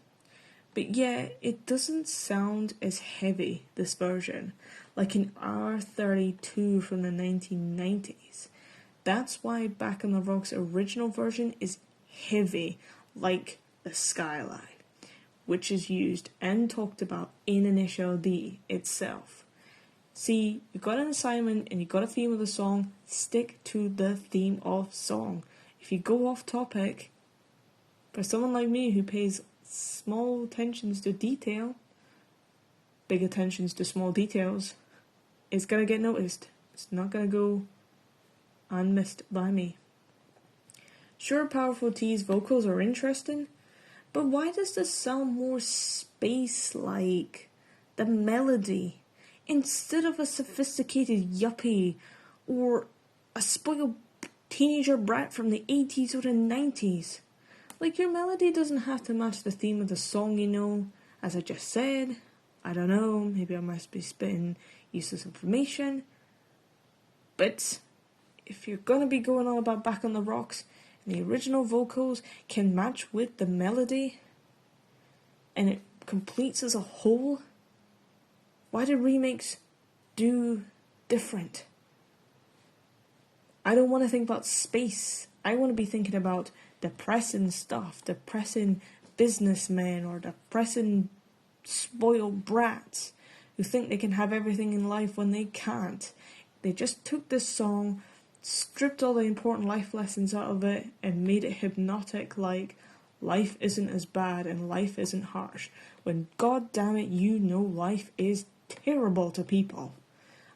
But yeah, it doesn't sound as heavy, this version, like an R32 from the 1990s. That's why Back on the Rock's original version is heavy like the skyline, which is used and talked about in Initial D itself. See, you got an assignment and you got a theme of the song, stick to the theme of song. If you go off topic, for someone like me who pays small attentions to detail, big attentions to small details, it's gonna get noticed. It's not gonna go unmissed by me. Sure, Powerful T's vocals are interesting, but why does this sound more space-like? The melody, instead of a sophisticated yuppie or a spoiled teenager brat from the 80s or the 90s. Like, your melody doesn't have to match the theme of the song, you know. As I just said, I don't know, maybe I must be spitting useless information. But if you're gonna be going all about Back on the Rocks, and the original vocals can match with the melody, and it completes as a whole, why do remakes do different? I don't want to think about space. I want to be thinking about depressing stuff, depressing businessmen or depressing spoiled brats who think they can have everything in life when they can't. They just took this song, stripped all the important life lessons out of it, and made it hypnotic, like life isn't as bad and life isn't harsh, when god damn it, you know life is terrible to people.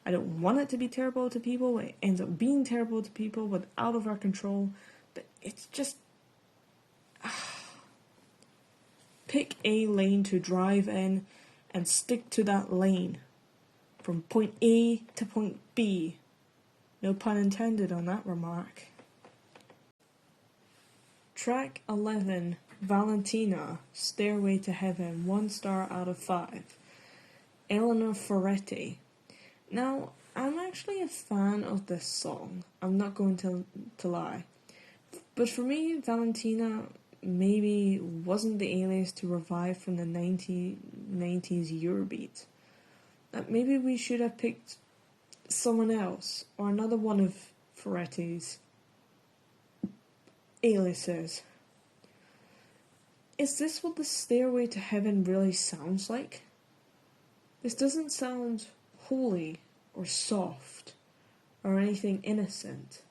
I don't want it to be terrible to people. It ends up being terrible to people, but out of our control. But it's just... Pick a lane to drive in and stick to that lane. From point A to point B. No pun intended on that remark. Track 11, Valentina, Stairway to Heaven, 1 star out of 5. Eleanor Ferretti. Now, I'm actually a fan of this song. I'm not going to lie. But for me, Valentina maybe wasn't the alias to revive from the 90s Eurobeat. Maybe we should have picked someone else, or another one of Ferretti's aliases. Is this what the Stairway to Heaven really sounds like? This doesn't sound holy or soft or anything innocent.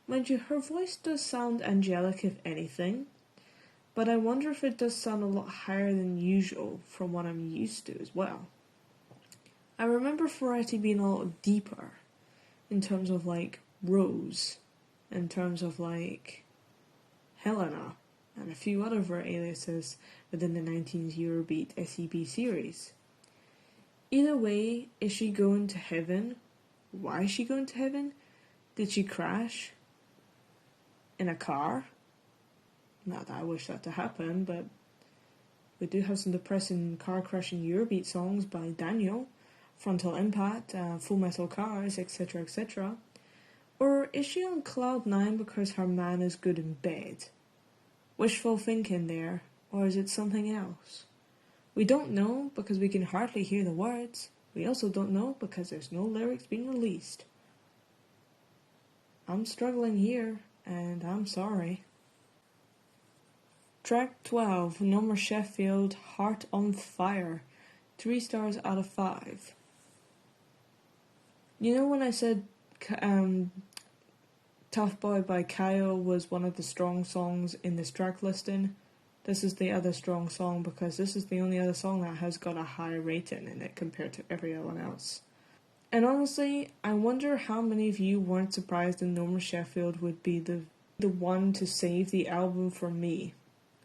Mind you, her voice does sound angelic if anything, but I wonder if it does sound a lot higher than usual from what I'm used to as well. I remember Ferretti being a lot deeper in terms of like Rose, in terms of like Helena, and a few other of her aliases within the 19s Eurobeat SEB series. Either way, is she going to heaven? Why is she going to heaven? Did she crash in a car? Not that I wish that to happen, but we do have some depressing car crashing Eurobeat songs by Daniel, Frontal Impact, Full Metal Cars, etc., etc. Or is she on cloud 9 because her man is good in bed? Wishful thinking there, or is it something else? We don't know because we can hardly hear the words. We also don't know because there's no lyrics being released. I'm struggling here, and I'm sorry. Track 12, Nomer Sheffield, Heart on Fire, 3 stars out of 5. You know when I said Tough Boy by Kyle was one of the strong songs in this track listing? This is the other strong song because this is the only other song that has got a high rating in it compared to everyone else. And honestly, I wonder how many of you weren't surprised that Nomer Sheffield would be the one to save the album for me.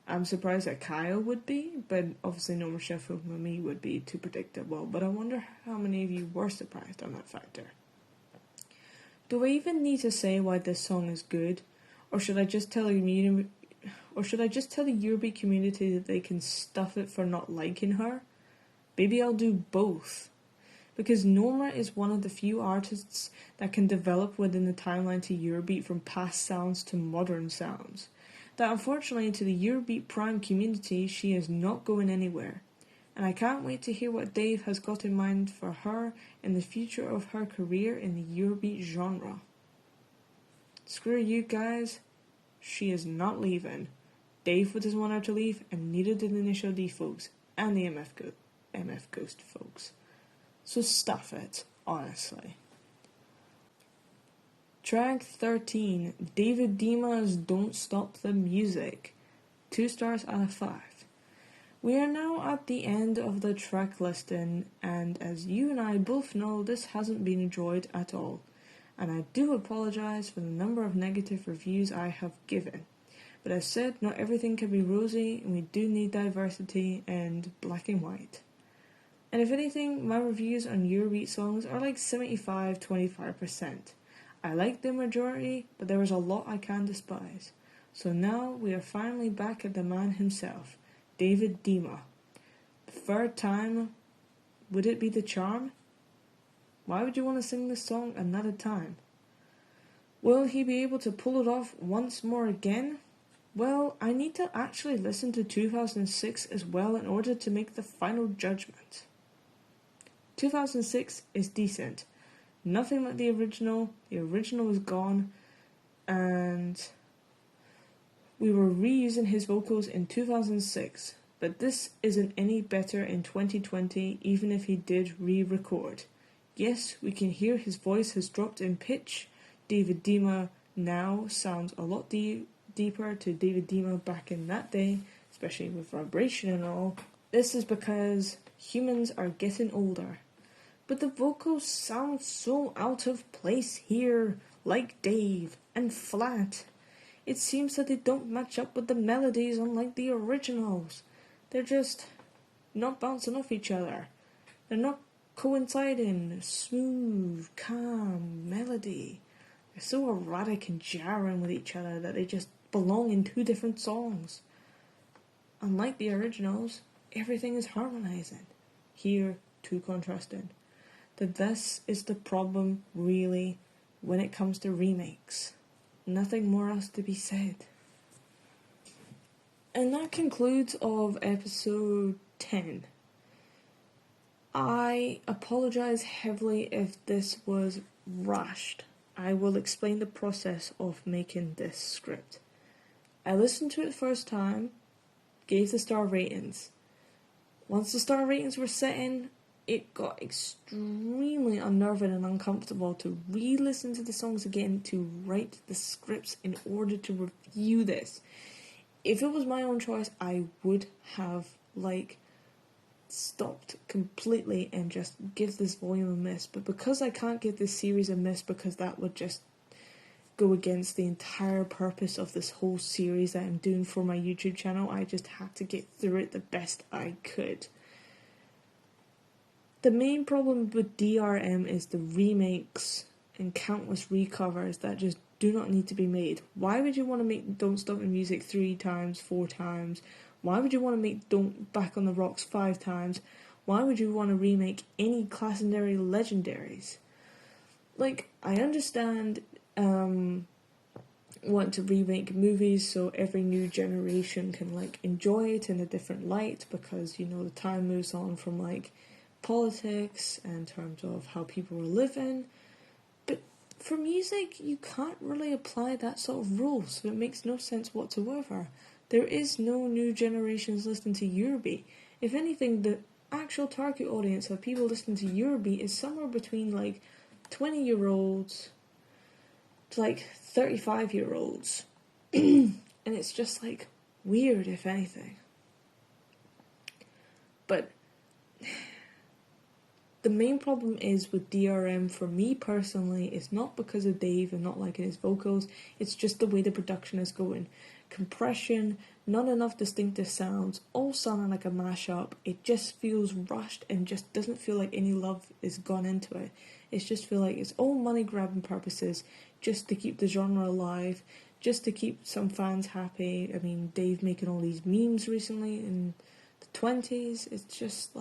I'm surprised that Kyle would be, but obviously Nomer Sheffield for me would be too predictable. But I wonder how many of you were surprised on that factor. Do I even need to say why this song is good? Or should I just tell the Eurobeat community that they can stuff it for not liking her? Maybe I'll do both. Because Nomer is one of the few artists that can develop within the timeline to Eurobeat from past sounds to modern sounds. That unfortunately to the Eurobeat Prime community she is not going anywhere. And I can't wait to hear what Dave has got in mind for her and the future of her career in the Eurobeat genre. Screw you guys. She is not leaving. Dave doesn't want her to leave, and neither did the Initial D folks and the MF Ghost folks. So stuff it, honestly. Track 13, David Dima's Don't Stop the Music. 2 stars out of 5. We are now at the end of the track listing, and as you and I both know, this hasn't been enjoyed at all. And I do apologise for the number of negative reviews I have given. But as said, not everything can be rosy, and we do need diversity and black and white. And if anything, my reviews on Eurobeat songs are like 75-25%. I like the majority, but there is a lot I can despise. So now we are finally back at the man himself, David Dima. The third time, would it be the charm? Why would you want to sing this song another time? Will he be able to pull it off once more again? Well, I need to actually listen to 2006 as well in order to make the final judgment. 2006 is decent. Nothing like the original. The original is gone, and we were reusing his vocals in 2006, but this isn't any better in 2020, even if he did re-record. Yes, we can hear his voice has dropped in pitch. David Dima now sounds a lot deeper to David Dima back in that day, especially with vibration and all. This is because humans are getting older. But the vocals sound so out of place here, like Dave, and flat. It seems that they don't match up with the melodies unlike the originals. They're just not bouncing off each other. They're not coinciding. Smooth, calm melody. They're so erratic and jarring with each other that they just belong in 2 different songs. Unlike the originals, everything is harmonizing. Here, too contrasting. That this is the problem, really, when it comes to remakes. Nothing more else to be said. And that concludes of episode 10. I apologise heavily if this was rushed. I will explain the process of making this script. I listened to it the first time, gave the star ratings. Once the star ratings were set in, it got extremely unnerving and uncomfortable to re-listen to the songs again, to write the scripts in order to review this. If it was my own choice, I would have, stopped completely and just give this volume a miss. But because I can't give this series a miss, because that would just go against the entire purpose of this whole series that I'm doing for my YouTube channel, I just had to get through it the best I could. The main problem with DRM is the remakes and countless recovers that just do not need to be made. Why would you want to make Don't Stop the Music 3 times, 4 times? Why would you want to make Don't Back on the Rocks 5 times? Why would you want to remake any Classendary legendaries? I understand want to remake movies so every new generation can enjoy it in a different light, because the time moves on from politics and in terms of how people are living. But for music, you can't really apply that sort of rule, so it makes no sense whatsoever. There is no new generations listening to Eurobeat. If anything, the actual target audience of people listening to Eurobeat is somewhere between 20-year-olds to 35-year-olds. And it's just weird, if anything. But the main problem is with DRM for me personally is not because of Dave and not liking his vocals, it's just the way the production is going. Compression, not enough distinctive sounds, all sounding like a mashup. It just feels rushed and just doesn't feel like any love is gone into it. It just feels like it's all money grabbing purposes just to keep the genre alive, just to keep some fans happy. I mean, Dave making all these memes recently in the 20s, it's just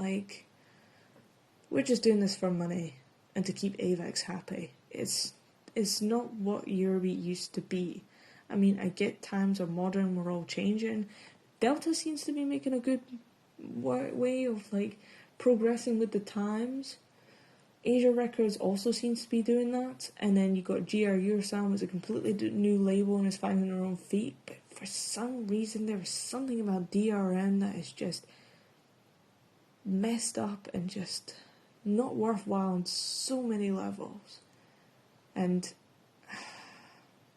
we're just doing this for money and to keep Avex happy. It's not what Eurobeat used to be. I mean, I get times are modern, we're all changing. Delta seems to be making a good way of progressing with the times. Asia Records also seems to be doing that, and then you got GR Eurosound was a completely new label and is finding their own feet, but for some reason there is something about DRM that is just messed up and just not worthwhile on so many levels. And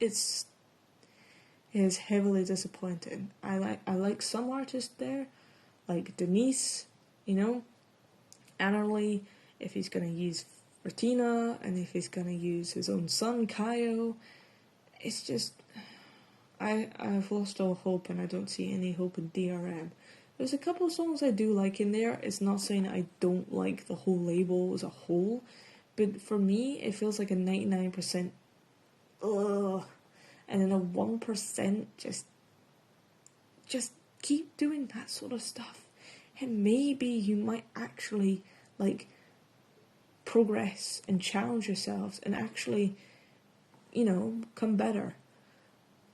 it is heavily disappointing. I like some artists there, like Denise, Annerly, if he's going to use Bertina, and if he's going to use his own son, Kaio. It's just, I've lost all hope, and I don't see any hope in DRM. There's a couple of songs I do like in there. It's not saying I don't like the whole label as a whole, but for me, it feels like a 99% ugh, and then a 1% just keep doing that sort of stuff. And maybe you might actually, progress and challenge yourselves and actually, come better.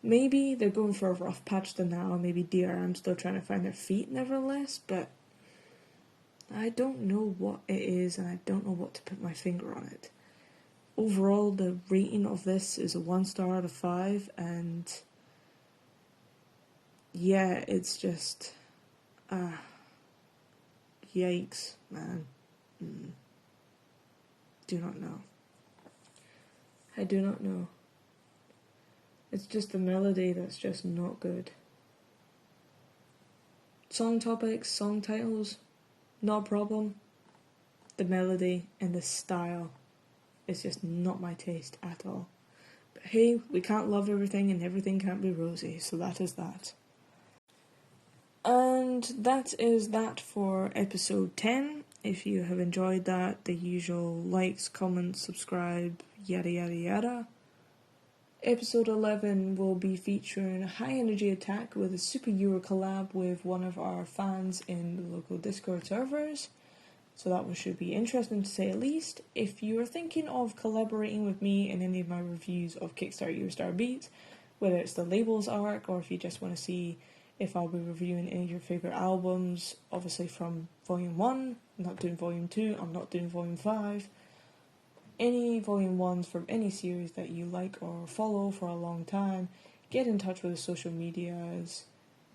Maybe they're going for a rough patch to now, maybe DRM's still trying to find their feet nevertheless, but I don't know what it is and I don't know what to put my finger on it. Overall, the rating of this is a 1 star out of 5, and yeah, it's just, yikes, man. Do not know. I do not know. It's just the melody that's just not good. Song topics, song titles, not a problem. The melody and the style is just not my taste at all. But hey, we can't love everything and everything can't be rosy, so that is that. And that is that for episode 10. If you have enjoyed that, the usual likes, comments, subscribe, yada yada yada. Episode 11 will be featuring a high energy attack with a Super Euro collab with one of our fans in the local Discord servers. So that should be interesting to say at least. If you are thinking of collaborating with me in any of my reviews of KickStart EuroStar beats, whether it's the Labels Arc or if you just want to see if I'll be reviewing any of your favourite albums, obviously from Volume 1, I'm not doing Volume 2, I'm not doing Volume 5, any Volume 1s from any series that you like or follow for a long time, get in touch with the social medias.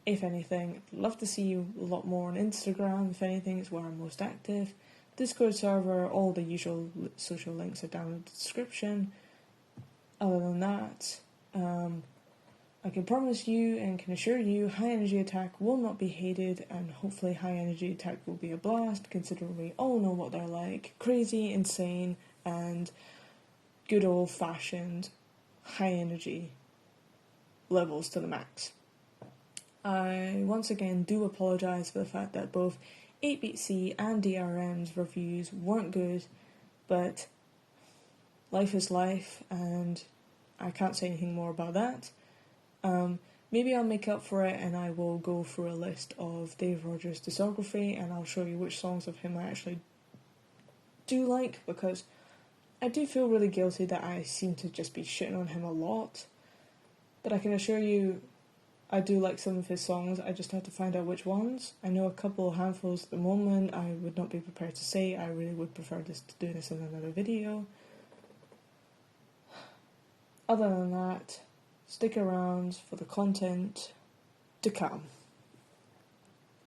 If anything, I'd love to see you a lot more on Instagram, if anything, it's where I'm most active. Discord server, all the usual social links are down in the description. Other than that, I can promise you and can assure you High Energy Attack will not be hated, and hopefully High Energy Attack will be a blast, considering we all know what they're like. Crazy, insane, and good old fashioned high energy levels to the max. I once again do apologise for the fact that both 8BitC and DRM's reviews weren't good, but life is life and I can't say anything more about that. Maybe I'll make up for it and I will go through a list of Dave Rogers' discography and I'll show you which songs of him I actually do like, because I do feel really guilty that I seem to just be shitting on him a lot. But I can assure you I do like some of his songs, I just have to find out which ones. I know a couple of handfuls at the moment, I would not be prepared to say, I really would prefer to do this in another video. Other than that, stick around for the content to come.